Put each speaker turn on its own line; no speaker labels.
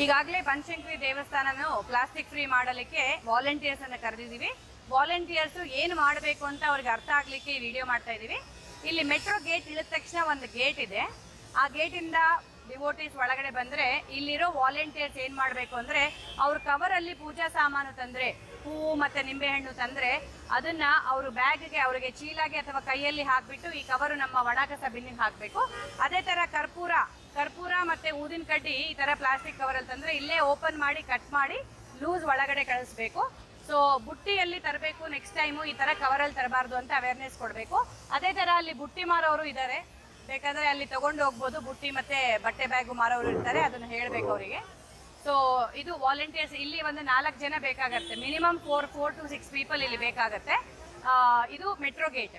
ಈಗಾಗಲೇ Banashankari ದೇವಸ್ಥಾನನು plastic free ಮಾಡಲಿಕ್ಕೆ volunteers ಅನ್ನು ಕರೆದಿದ್ದೀವಿ. ವಾಲಂಟಿಯರ್ಸ್ ಏನು ಮಾಡಬೇಕು ಅಂತ ಅವ್ರಿಗೆ ಅರ್ಥ ಆಗ್ಲಿಕ್ಕೆ ಈ ವಿಡಿಯೋ ಮಾಡ್ತಾ ಇದೀವಿ. ಇಲ್ಲಿ ಮೆಟ್ರೋ ಗೇಟ್ ಇಳಿದ ತಕ್ಷಣ ಒಂದು ಗೇಟ್ ಇದೆ. ಆ ಗೇಟಿಂದ ಡಿವೋಟೀಸ್ ಒಳಗಡೆ ಬಂದ್ರೆ ಇಲ್ಲಿರೋ ವಾಲಂಟಿಯರ್ಸ್ ಏನ್ ಮಾಡಬೇಕು ಅಂದ್ರೆ ಅವ್ರ ಕವರ್ ಅಲ್ಲಿ ಪೂಜಾ ಸಾಮಾನು ತಂದ್ರೆ, ಹೂವು ಮತ್ತೆ ನಿಂಬೆಹಣ್ಣು ತಂದ್ರೆ ಅದನ್ನ ಅವರು ಬ್ಯಾಗ್ಗೆ ಅವರಿಗೆ ಚೀಲಾಗೆ ಅಥವಾ ಕೈಯಲ್ಲಿ ಹಾಕ್ಬಿಟ್ಟು ಈ ಕವರು ನಮ್ಮ ಒಣಕಸ ಬಿನ್ನಿಗೆ ಹಾಕ್ಬೇಕು. ಅದೇ ತರ ಕರ್ಪೂರ ಮತ್ತೆ ಊದಿನ ಕಡ್ಡಿ ಈ ತರ ಪ್ಲಾಸ್ಟಿಕ್ ಕವರ್ ಅಲ್ಲಿ ತಂದ್ರೆ ಇಲ್ಲೇ ಓಪನ್ ಮಾಡಿ ಕಟ್ ಮಾಡಿ ಲೂಸ್ ಒಳಗಡೆ ಕಳಿಸ್ಬೇಕು. ಸೊ ಬುಟ್ಟಿಯಲ್ಲಿ ತರಬೇಕು, ನೆಕ್ಸ್ಟ್ ಟೈಮು ಈ ತರ ಕವರಲ್ಲಿ ತರಬಾರ್ದು ಅಂತ ಅವೇರ್ನೆಸ್ ಕೊಡಬೇಕು. ಅದೇ ತರ ಅಲ್ಲಿ ಬುಟ್ಟಿ ಮಾರೋರು ಇದ್ದಾರೆ, ಬೇಕಾದ್ರೆ ಅಲ್ಲಿ ತಗೊಂಡು ಹೋಗ್ಬೋದು. ಬುಟ್ಟಿ ಮತ್ತೆ ಬಟ್ಟೆ ಬ್ಯಾಗು ಮಾರೋರು ಇರ್ತಾರೆ, ಅದನ್ನ ಹೇಳ್ಬೇಕು ಅವರಿಗೆ. ಸೊ ಇದು ವಾಲಂಟಿಯರ್ಸ್ ಇಲ್ಲಿ ಒಂದು 4 ಜನ ಬೇಕಾಗತ್ತೆ, ಮಿನಿಮಮ್ 4 to 6 ಪೀಪಲ್ ಇಲ್ಲಿ ಬೇಕಾಗತ್ತೆ. ಇದು ಮೆಟ್ರೋ ಗೇಟ್.